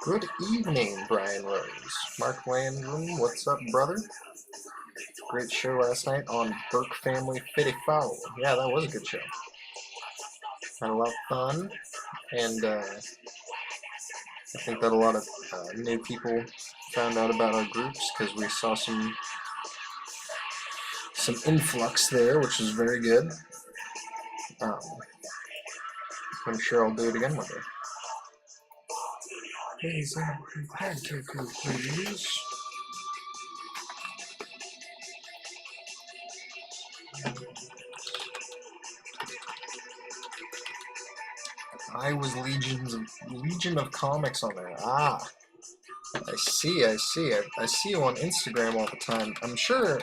Good evening, Brian Rose. Mark Landrum, what's up, brother? Great show last night on Burke Family 54. Yeah, that was a good show. Had a lot of fun, and I think that a lot of new people found out about our groups because we saw some influx there, which was very good. Um, I'm sure I'll do it again one day. Please, please. I was Legion of Comics on there. Ah, I see. I see you on Instagram all the time. I'm sure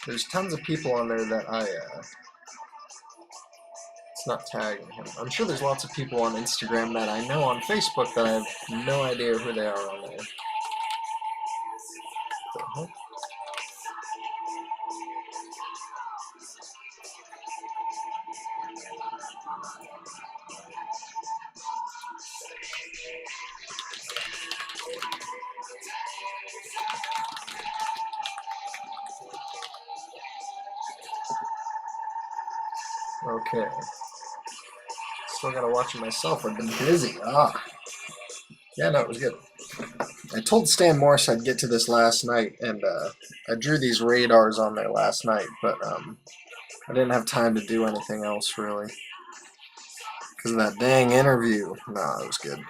there's tons of people on there that it's not tagging him. I'm sure there's lots of people on Instagram that I know on Facebook that I have no idea who they are on there. Okay. Still gotta watch it myself. I've been busy. Yeah, no, it was good. I told Stan Morse I'd get to this last night, and I drew these radars on there last night, but I didn't have time to do anything else, really. Because of that dang interview. Nah, it was good.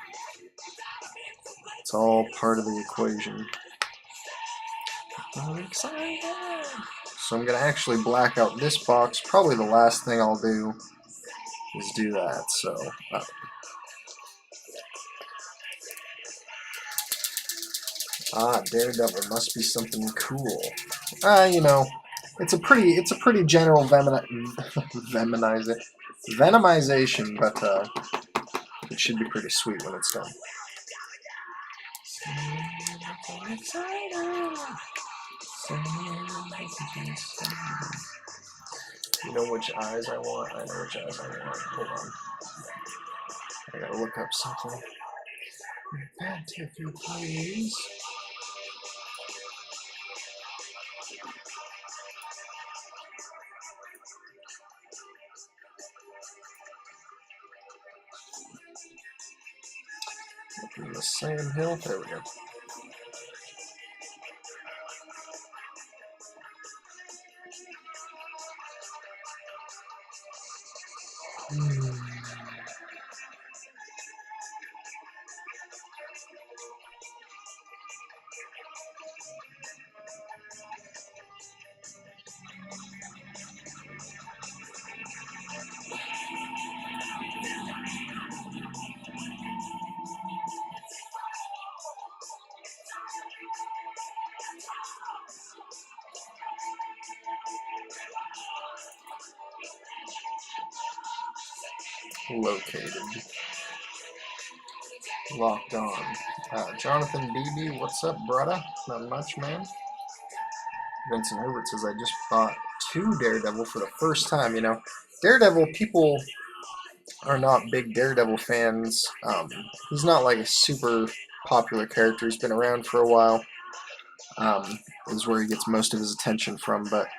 It's all part of the equation. I'm excited! So I'm going to actually black out this box. Probably the last thing I'll do is do that, so... Daredevil must be something cool. You know, it's a pretty general venomization, but it should be pretty sweet when it's done. You know which eyes I want? I know which eyes I want. Hold on. I gotta look up something. Repent if you please. Looking the same hill. There we go. Located. Locked on. Jonathan Beebe, what's up, brother? Not much, man. Vincent Herbert says, I just bought 2 Daredevil for the first time. You know, Daredevil, people are not big Daredevil fans. He's not like a super popular character. He's been around for a while. Is where he gets most of his attention from. But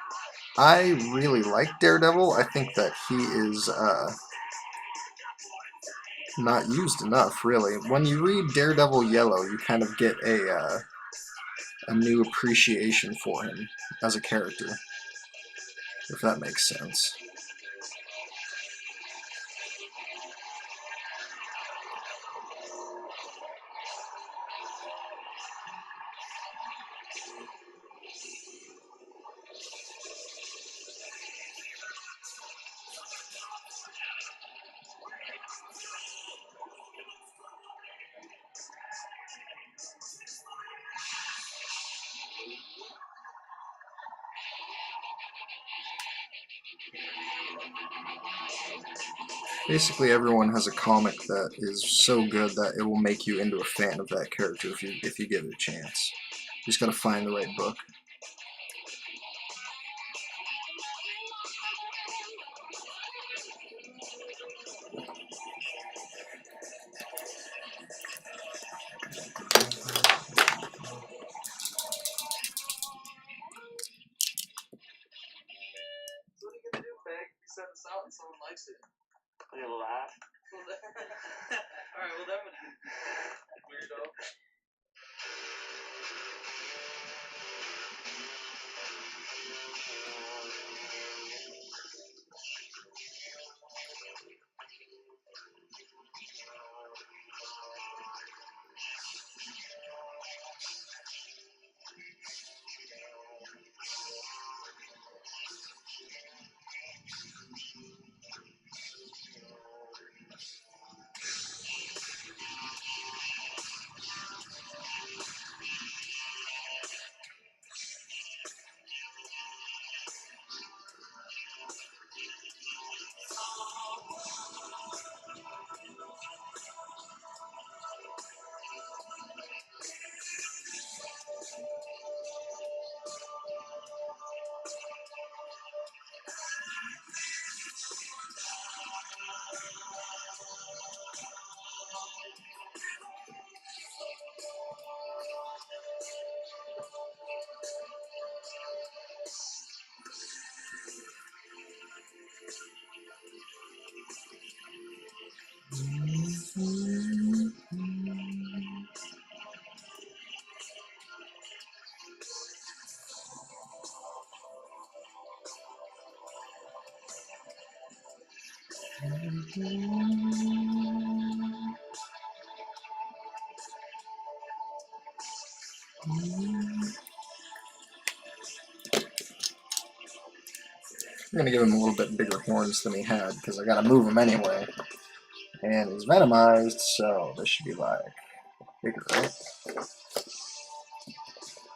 I really like Daredevil. I think that he is not used enough, really. When you read Daredevil Yellow, you kind of get a new appreciation for him as a character, if that makes sense. Basically, everyone has a comic that is so good that it will make you into a fan of that character if you give it a chance. You just gotta find the right book. Send this out and someone likes it. They laugh. Alright, well that would weirdo. I'm gonna give him a little bit bigger horns than he had because I gotta move him anyway. And he's venomized, so this should be like bigger, right?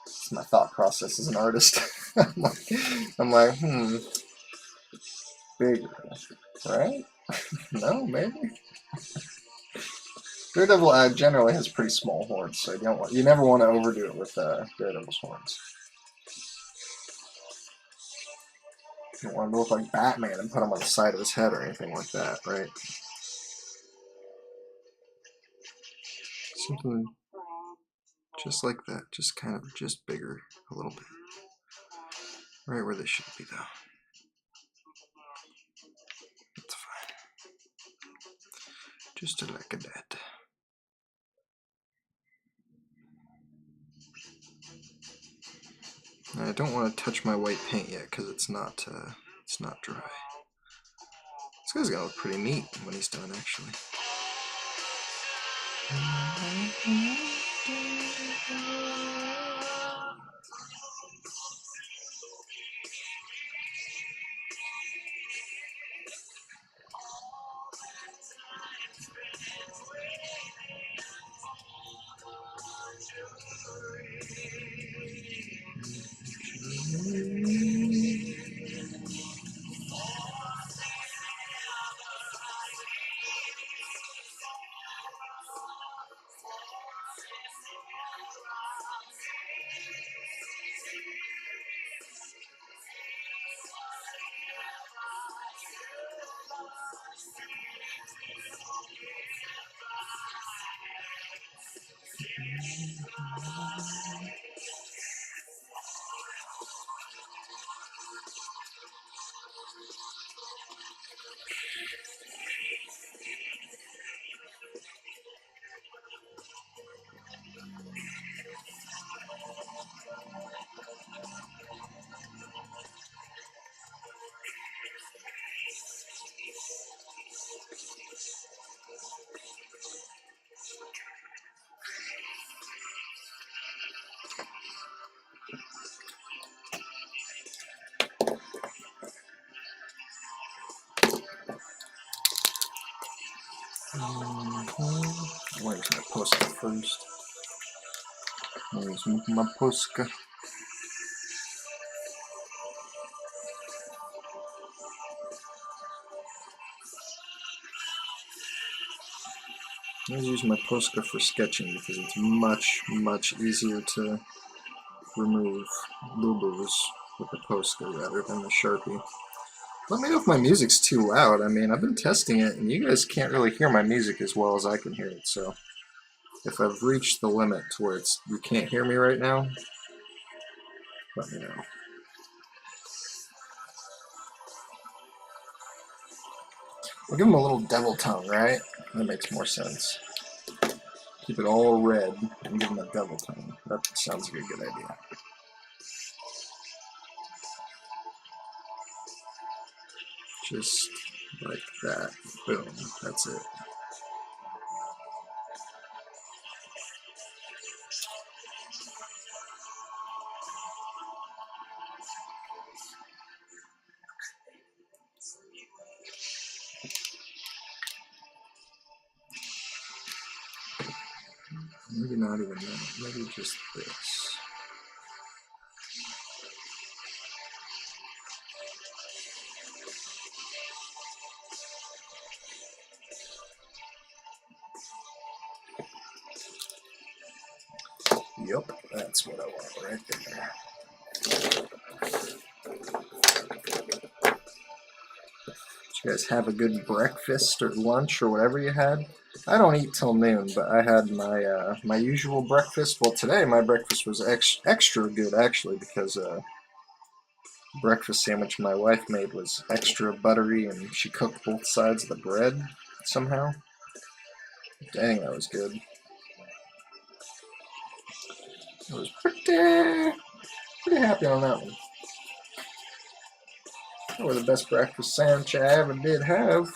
It's my thought process as an artist. I'm like, bigger, right? No, maybe. Daredevil generally has pretty small horns, so you never want to overdo it with Daredevil's horns. You don't want to look like Batman and put him on the side of his head or anything like that, right? Something just like that, just bigger a little bit. Right where they should be, though. That's fine. Just like that. I don't want to touch my white paint yet because it's not dry. This guy's gonna look pretty neat when he's done, actually. Where's my Posca first? Where's my Posca? I use my Posca for sketching because it's much, much easier to remove boo-boos with the Posca rather than the Sharpie. Let me know if my music's too loud. I mean, I've been testing it, and you guys can't really hear my music as well as I can hear it, so if I've reached the limit to where you can't hear me right now, let me know. We'll give him a little devil tongue, right? That makes more sense. Keep it all red and give him a devil tongue. That sounds like a good idea. Just like that. Boom. That's it. Maybe not even that. Maybe just this. Yup, that's what I want right there. Did you guys have a good breakfast or lunch or whatever you had? I don't eat till noon, but I had my my usual breakfast. Well, today my breakfast was extra good actually because breakfast sandwich my wife made was extra buttery and she cooked both sides of the bread somehow. Dang, that was good. I was pretty happy on that one. That was the best breakfast sandwich I ever did have.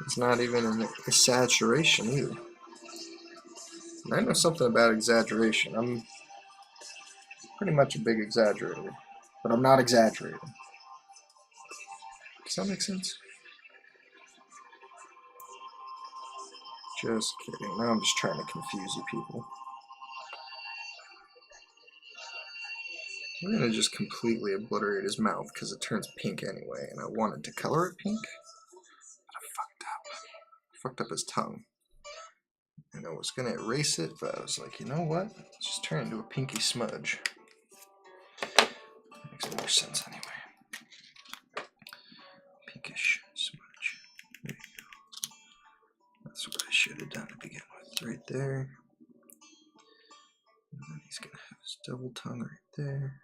It's not even an exaggeration either. And I know something about exaggeration. I'm pretty much a big exaggerator, but I'm not exaggerating. Does that make sense? Just kidding. Now I'm just trying to confuse you people. We're going to just completely obliterate his mouth because it turns pink anyway, and I wanted to color it pink, but I fucked up. Fucked up his tongue. And I was going to erase it, but I was like, you know what? Let's just turn it into a pinky smudge. Makes more sense anyway. Pinkish smudge. There you go. That's what I should have done to begin with. Right there. And then he's going to have his double tongue right there.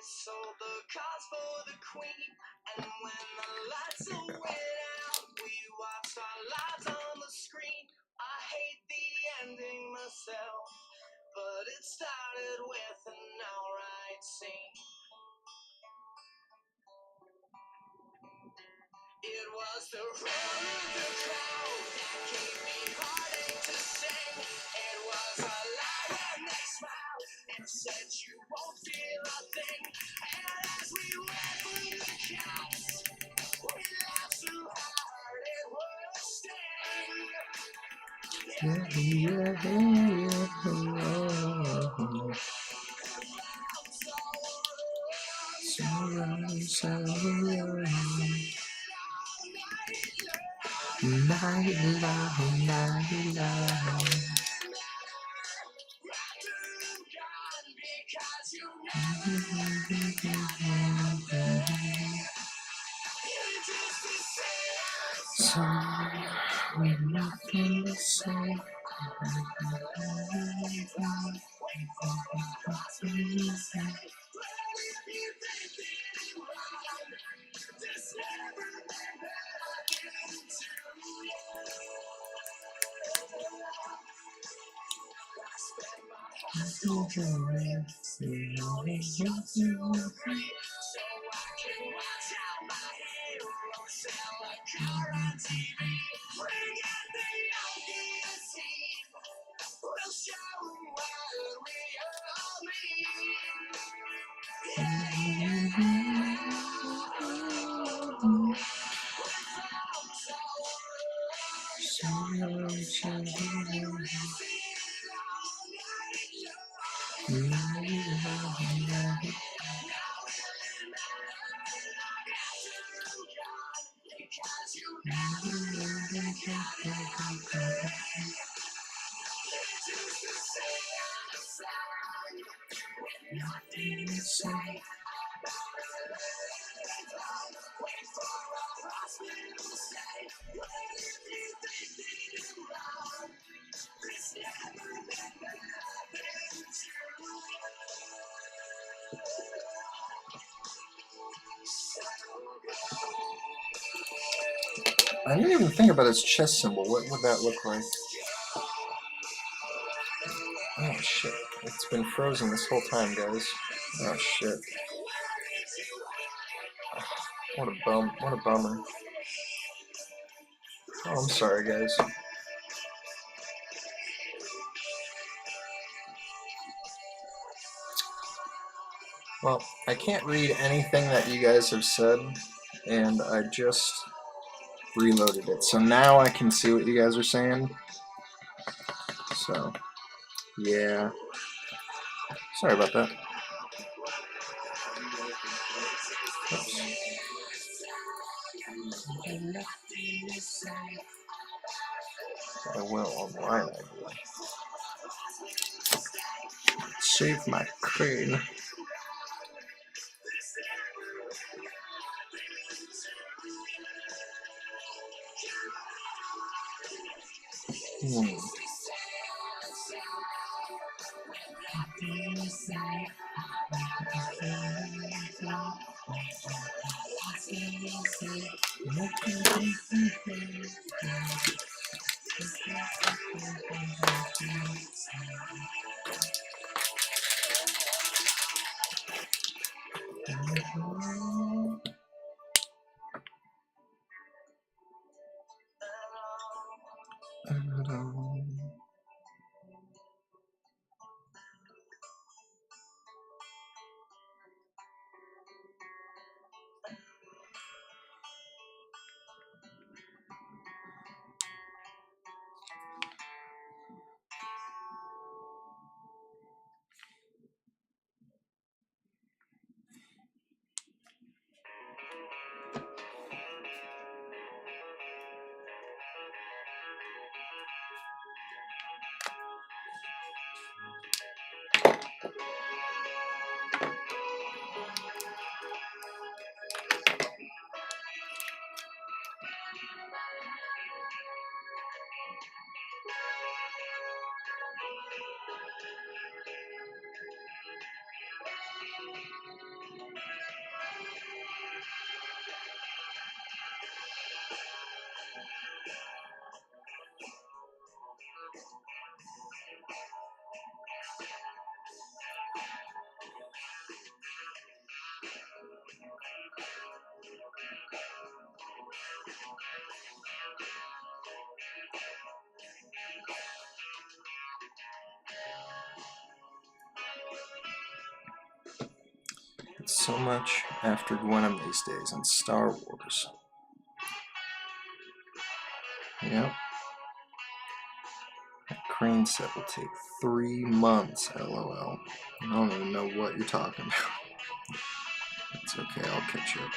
Sold the cars for the queen, and when the lights went out, we watched our lives on the screen. I hate the ending myself, but it started with an alright scene. It was the roar of the crowd that gave me heartache to sing. It was a lie when they smiled and said you won't feel a thing. And as we went through the counts, we laughed so hard it would sting. Nothing to say. I didn't even think about his chest symbol. What would that look like? Oh shit. It's been frozen this whole time, guys. Oh shit. What a bum. What a bummer. Oh, I'm sorry, guys. Well, I can't read anything that you guys have said, and I just reloaded it. So now I can see what you guys are saying. So, yeah. Sorry about that. Oops. I will online idea. Save my crane. Hmm. So much after Gwenum these days in Star Wars. Yep. That crane set will take 3 months, lol. I don't even know what you're talking about. It's okay, I'll catch you up.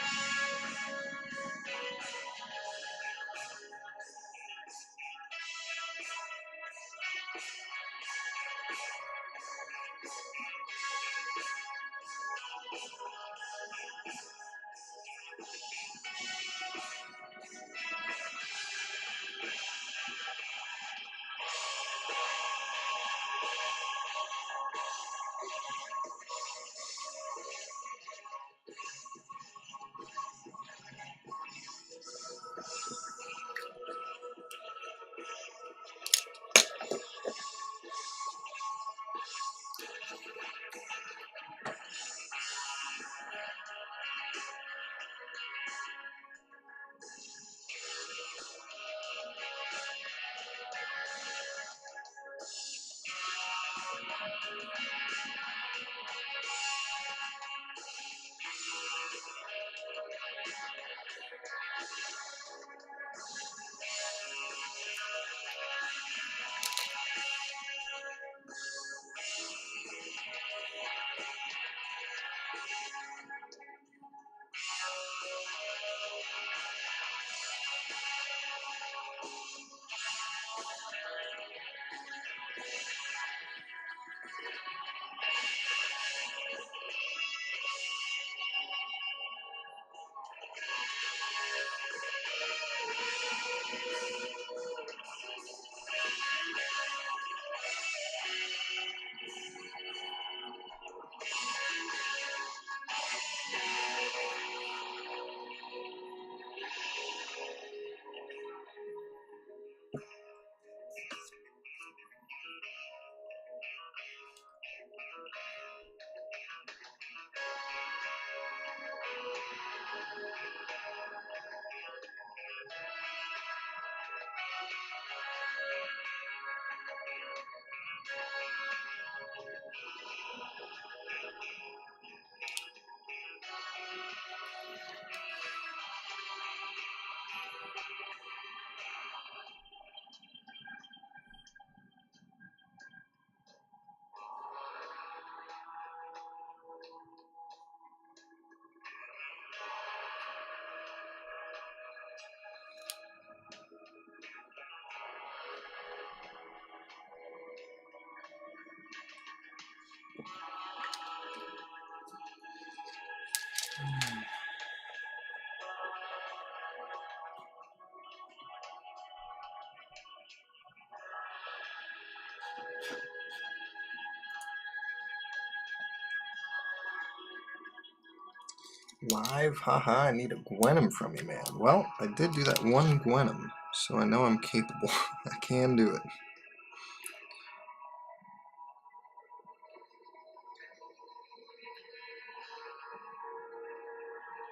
Live, haha, I need a Gwenum from you, man. Well, I did do that one Gwenum, so I know I'm capable. I can do it.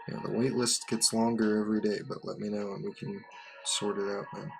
Yeah, the wait list gets longer every day, but let me know and we can sort it out, man.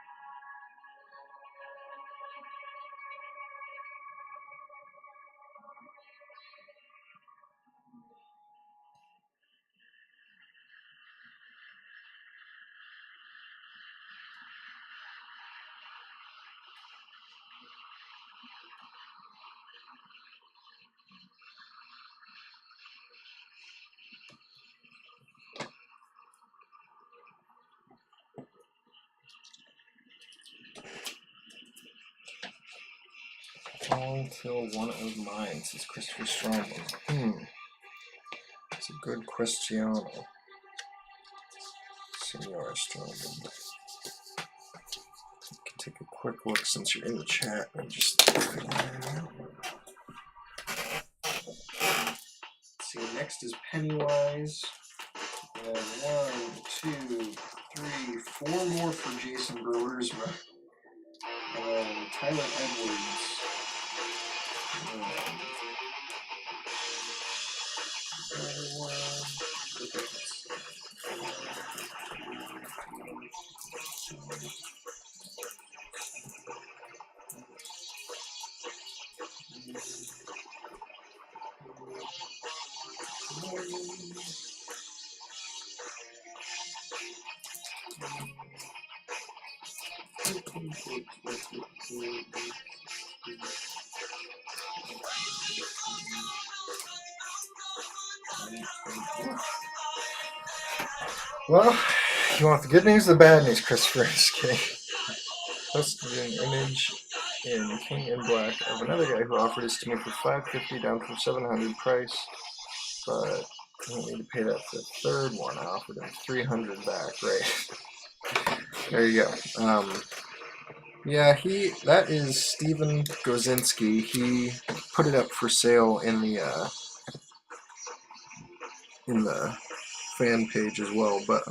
All till one of mine, says Christopher Stromberg. It's a good Cristiano. Senor Stromberg. You can take a quick look since you're in the chat and just figure it out. See, next is Pennywise. And 1, 2, 3, 4 more for Jason Brewersma. And Tyler Edwards. Well, you want the good news or the bad news, Christopher? Just kidding. Posted an image in King in Black of another guy who offered his to me for $550 down from $700 price, but I don't need to pay that for the third one. I offered him $300 back, right? There you go. Yeah, that is Steven Gozinski. He put it up for sale in the fan page as well, but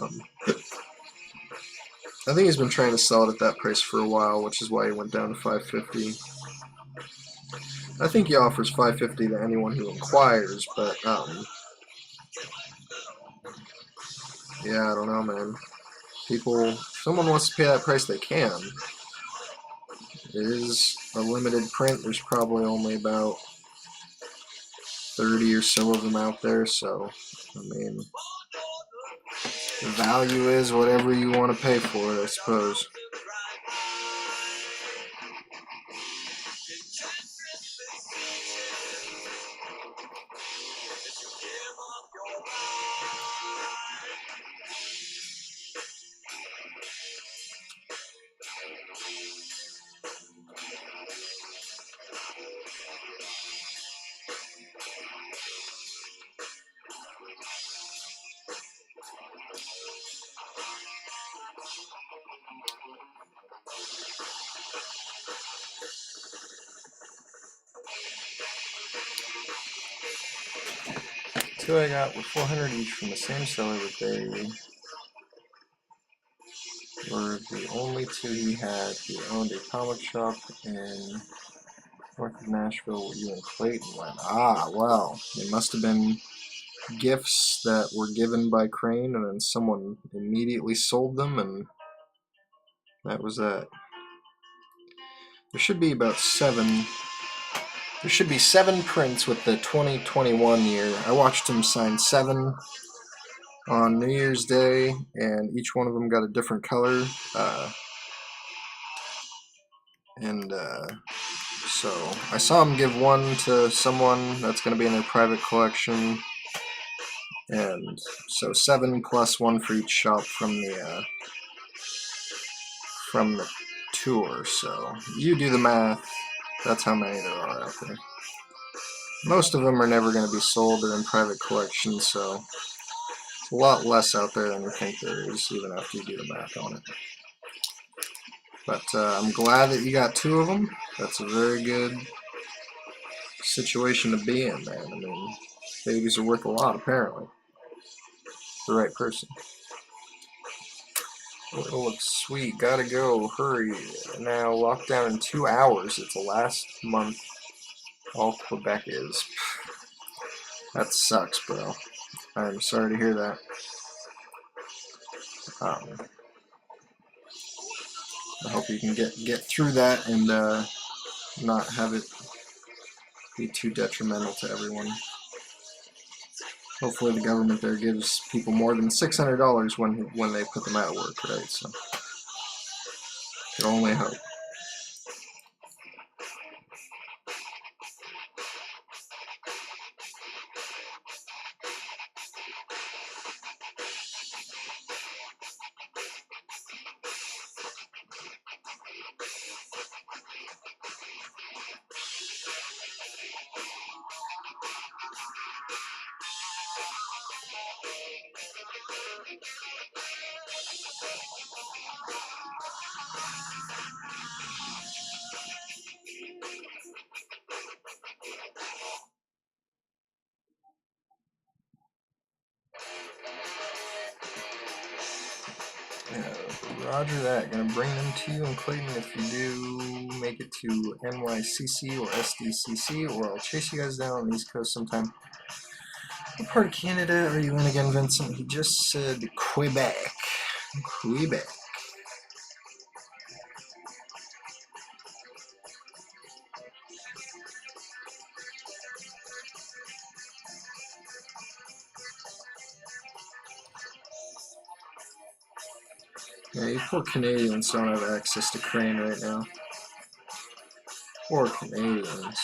I think he's been trying to sell it at that price for a while, which is why he went down to $550. I think he offers $550 to anyone who inquires, but yeah, I don't know, man. If someone wants to pay that price, they can. It is a limited print. There's probably only about 30 or so of them out there, so I mean, the value is whatever you want to pay for it, I suppose. two I got were 400 each from the same seller, but they were the only two he had. He owned a comic shop in north of Nashville where you and Clayton went. Ah, well, they must have been gifts that were given by Crane, and then someone immediately sold them, and that was that. There should be about 7. There should be 7 prints with the 2021 year. I watched him sign 7 on New Year's Day, and each one of them got a different color. So I saw him give one to someone that's going to be in their private collection, and so 7 plus 1 for each shop from the tour. So you do the math. That's how many there are out there. Most of them are never going to be sold or in private collections, so it's a lot less out there than you think there is, even after you do the math on it. But I'm glad that you got 2 of them. That's a very good situation to be in, man. I mean, babies are worth a lot, apparently. The right person. Oh, it looks sweet. Gotta go. Hurry. Now, lockdown in 2 hours. It's the last month all Quebec is. That sucks, bro. I'm sorry to hear that. I hope you can get through that and not have it be too detrimental to everyone. Hopefully the government there gives people more than $600 when they put them out of work, right? So, can only hope. Roger that. Gonna bring them to you, and Clayton, if you do make it to NYCC or SDCC, or I'll chase you guys down on the East Coast sometime. What part of Canada are you in again, Vincent? He just said Quebec. Quebec. Yeah, you poor Canadians don't have access to Crane right now. Poor Canadians.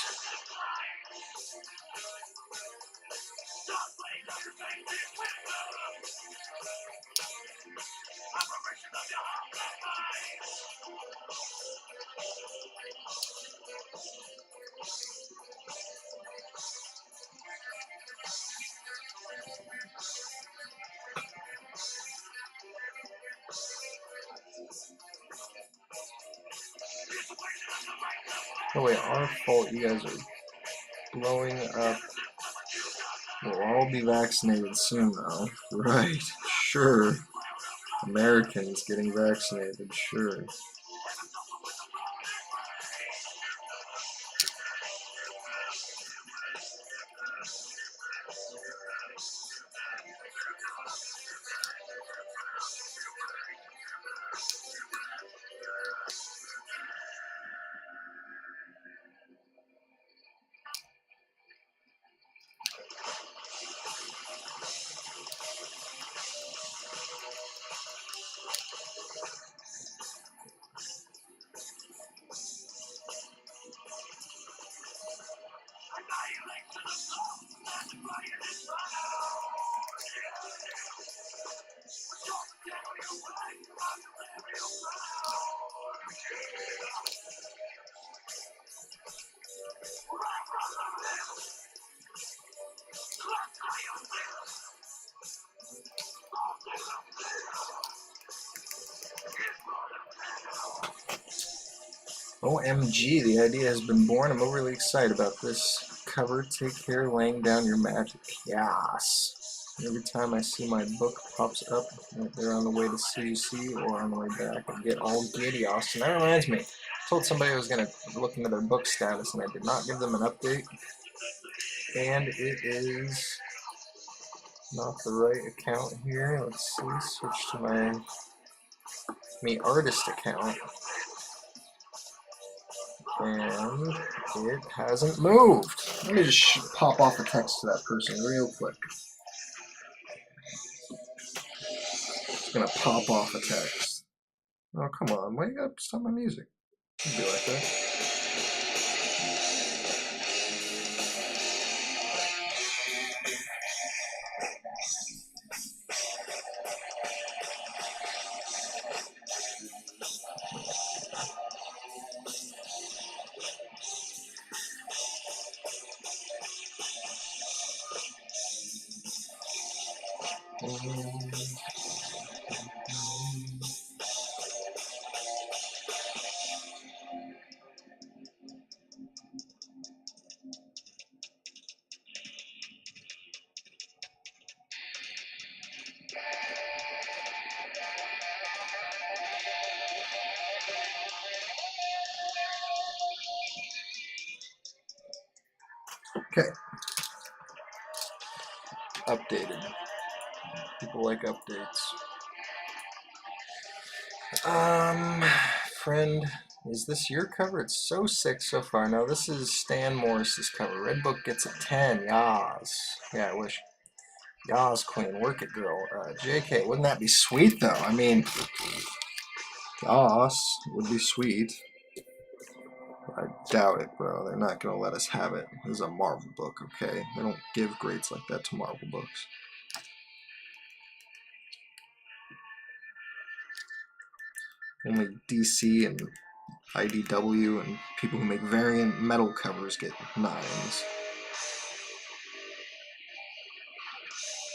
Oh wait, our fault. You guys are blowing up. We'll all be vaccinated soon, though. Right, sure. Americans getting vaccinated, sure. OMG, the idea has been born. I'm overly excited about this. cover. Take care laying down your magic. Yes. Every time I see my book pops up, they're on the way to CUC or on the way back, I get all giddy, Austin. That reminds me. I told somebody I was going to look into their book status, and I did not give them an update. And it is not the right account here. Let's see. Switch to my Me Artist account. And it hasn't moved. Let me just pop off a text to that person real quick. It's gonna pop off a text. Oh, come on. Wake up. Stop my music. Don't be like that. Okay. Updated. People like updates. Friend, is this your cover? It's so sick so far. No, this is Stan Morris's cover. Red Book gets a 10. Yas. Yeah, I wish. Yas, Queen. Work it, girl. JK, wouldn't that be sweet, though? I mean, yas would be sweet. I doubt it, bro. They're not going to let us have it. This is a Marvel book, okay? They don't give grades like that to Marvel books. Only DC and IDW and people who make variant metal covers get 9s.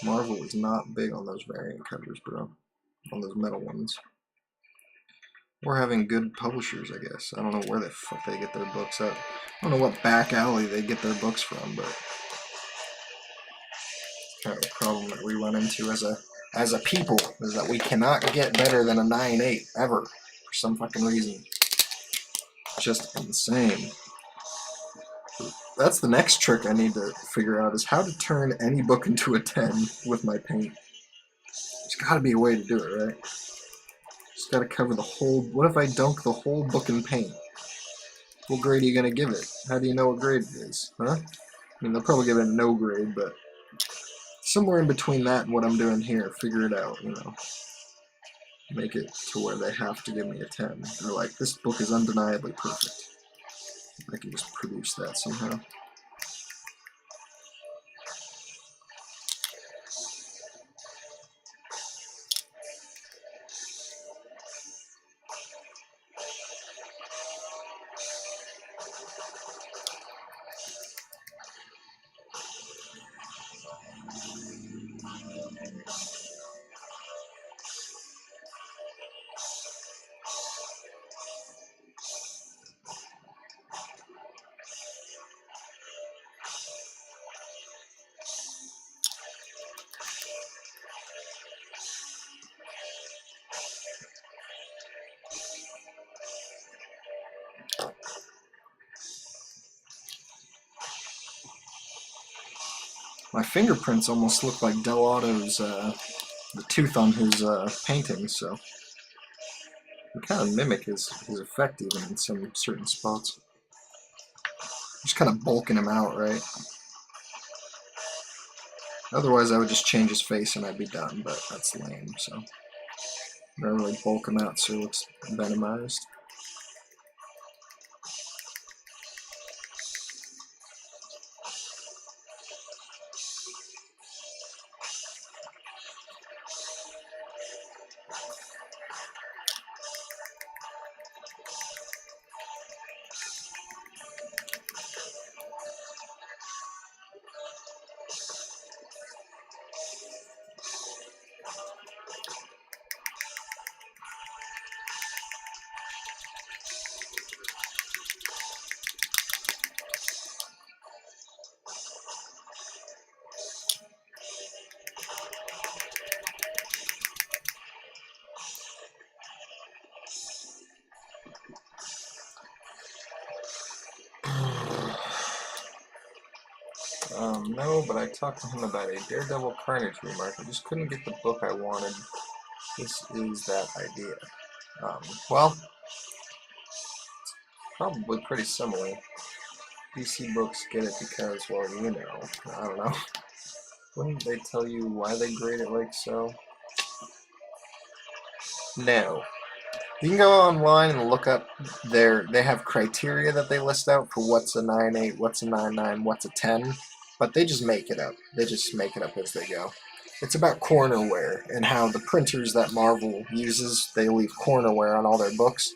Marvel is not big on those variant covers, bro. On those metal ones. We're having good publishers, I guess. I don't know where the fuck they get their books at. I don't know what back alley they get their books from, but kind of a problem that we run into as a people is that we cannot get better than a 9.8 ever for some fucking reason. Just insane. That's the next trick I need to figure out is how to turn any book into a 10 with my paint. There's got to be a way to do it, right? Just got to cover the whole. What if I dunk the whole book in paint? What grade are you gonna give it? How do you know what grade it is? Huh? I mean, they'll probably give it a no grade, but somewhere in between that and what I'm doing here, figure it out, you know. Make it to where they have to give me a 10. They're like, this book is undeniably perfect. I can just produce that somehow. My fingerprints almost look like Del Otto's, the tooth on his paintings, so they kind of mimic his effect even in some certain spots. Just kind of bulking him out, right? Otherwise, I would just change his face and I'd be done, but that's lame, so. I don't really bulk him out so he looks venomized. No, but I talked to him about a Daredevil Carnage remark. I just couldn't get the book I wanted. This is that idea. Well, probably pretty similar. DC books get it because, well, you know, I don't know. Wouldn't they tell you why they grade it like so? No. You can go online and look up they have criteria that they list out for what's a 9.8, what's a 9.9, what's a 10, but they just make it up. They just make it up as they go. It's about cornerware and how the printers that Marvel uses, they leave cornerware on all their books.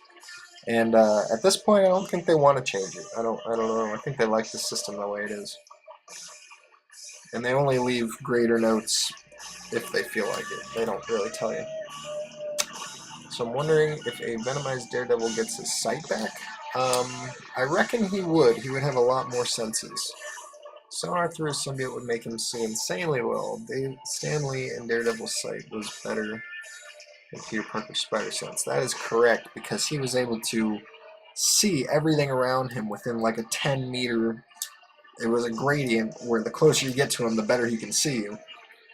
And at this point, I don't think they want to change it. I don't know. I think they like the system the way it is. And they only leave greater notes if they feel like it. They don't really tell you. So I'm wondering if a Venomized Daredevil gets his sight back. I reckon he would. He would have a lot more senses. Sonar through a symbiote would make him see insanely well. Stanley and Daredevil's sight was better than Peter Parker's spider sense. That is correct, because he was able to see everything around him within like a 10-meter. It was a gradient where the closer you get to him, the better he can see you.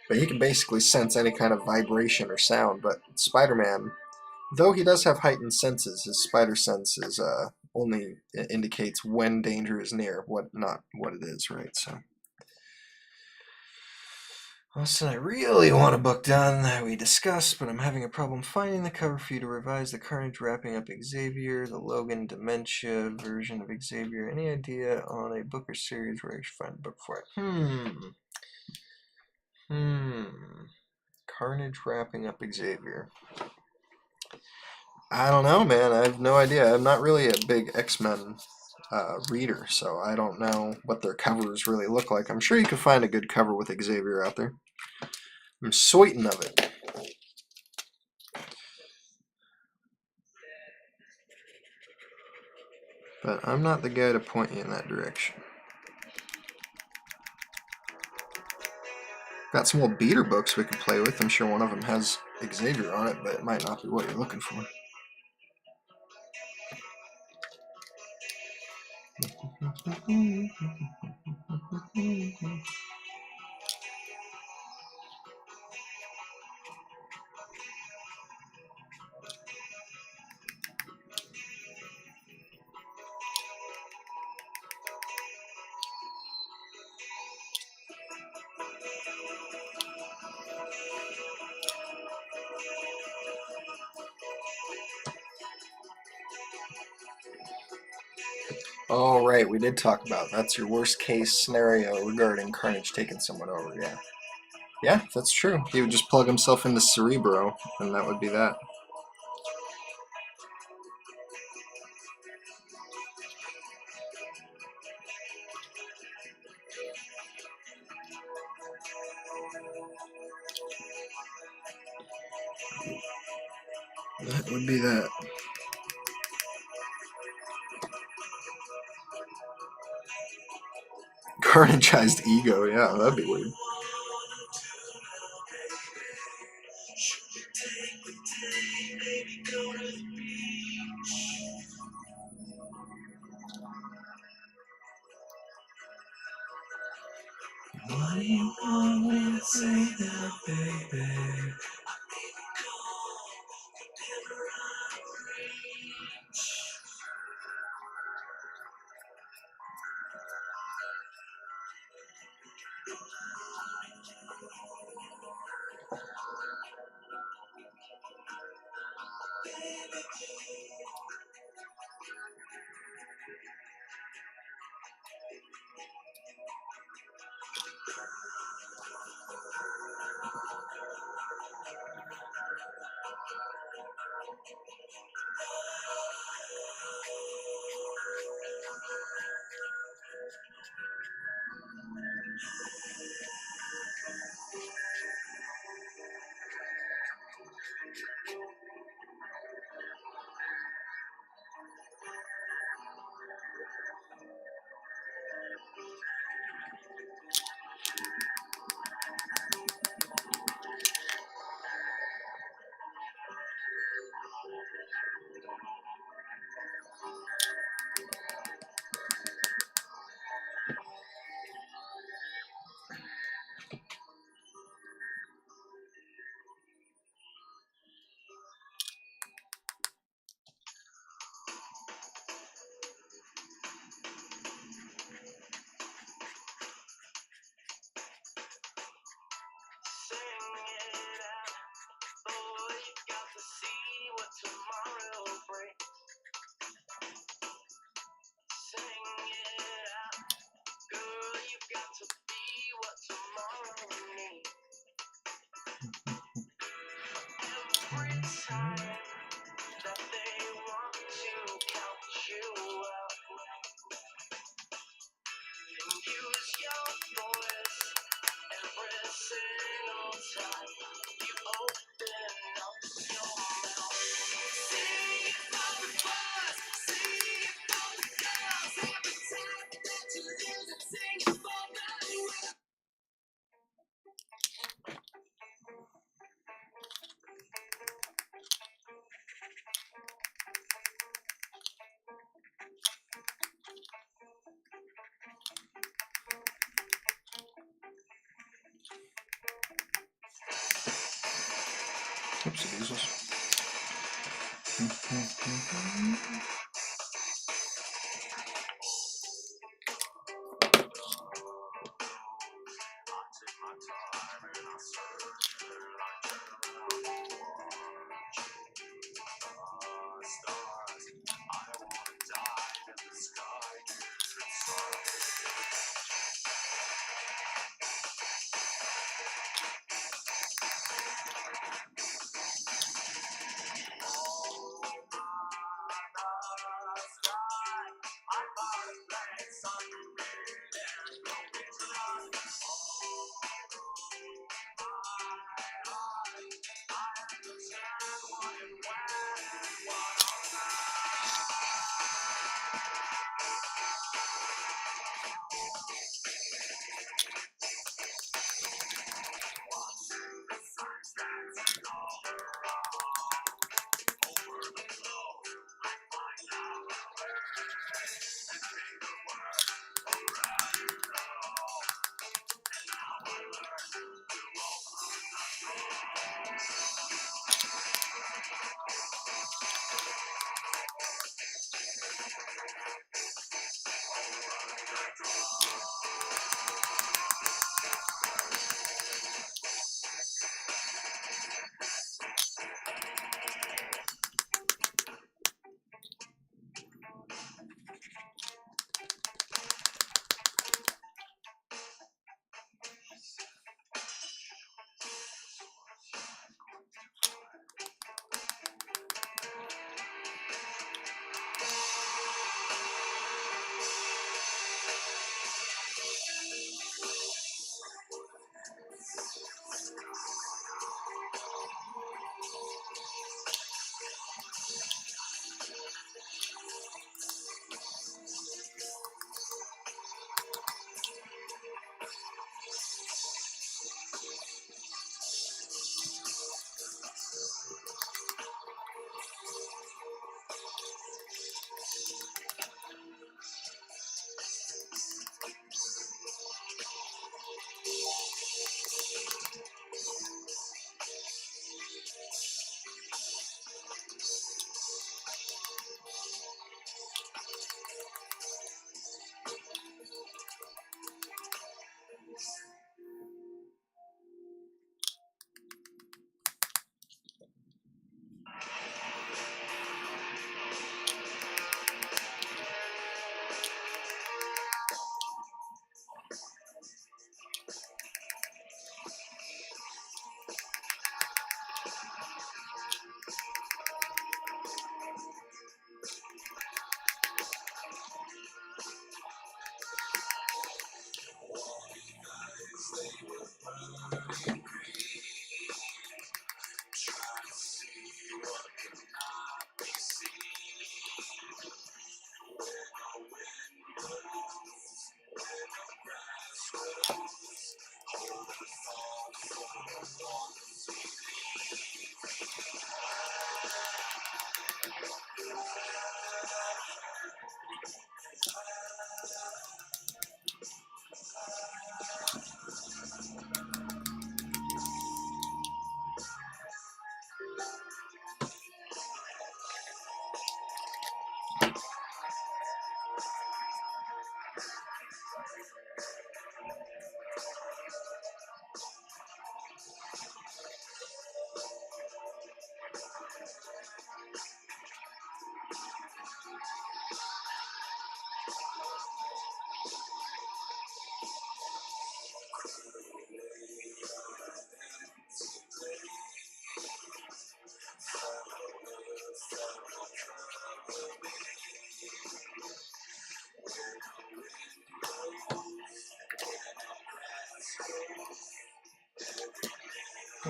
But he can basically sense any kind of vibration or sound. But Spider-Man, though he does have heightened senses, his spider sense is only indicates when danger is near, not what it is, right? So, Austin, I really want a book done that we discussed, but I'm having a problem finding the cover for you to revise the Carnage wrapping up Xavier, the Logan Dementia version of Xavier. Any idea on a book or series where I should find a book for it? Carnage wrapping up Xavier. I don't know, man. I have no idea. I'm not really a big X-Men reader, so I don't know what their covers really look like. I'm sure you could find a good cover with Xavier out there. I'm certain of it. But I'm not the guy to point you in that direction. Got some old beater books we could play with. I'm sure one of them has Xavier on it, but it might not be what you're looking for. Oh, right, we did talk about that's your worst case scenario regarding Carnage taking someone over, yeah. Yeah, that's true. He would just plug himself into Cerebro, and that would be that. That would be that. Carnageized ego, yeah, that'd be weird. What are you gonna say now, baby? every time that they want to count you out and use your voice every single time you open up your mouth. Sing it for the boys, sing it for the girls, every time that you lose it, sing it for the world. Oopsie daisies.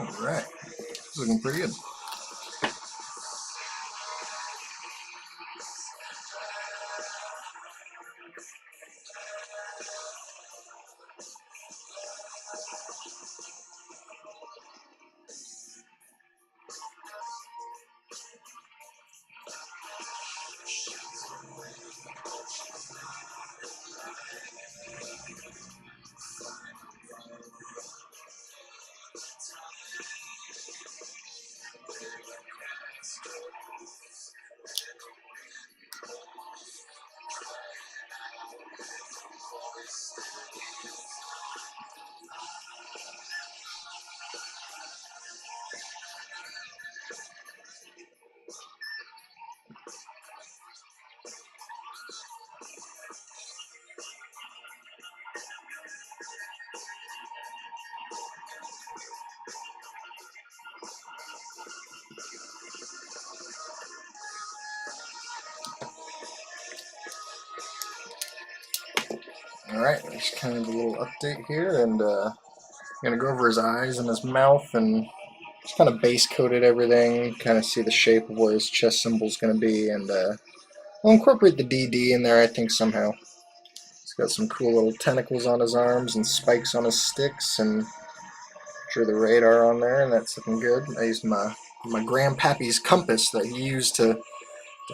Alright, looking pretty good. Alright, there's kind of a little update here, and I'm going to go over his eyes and his mouth, and just kind of base coated everything, kind of see the shape of where his chest symbol is going to be, and we'll incorporate the DD in there, I think, somehow. He's got some cool little tentacles on his arms and spikes on his sticks, and sure the radar on there, and that's looking good. I used my grandpappy's compass that he used to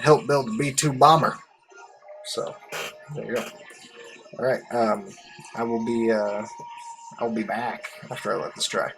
help build the B-2 bomber. So, there you go. Alright, I will be back after I let this dry.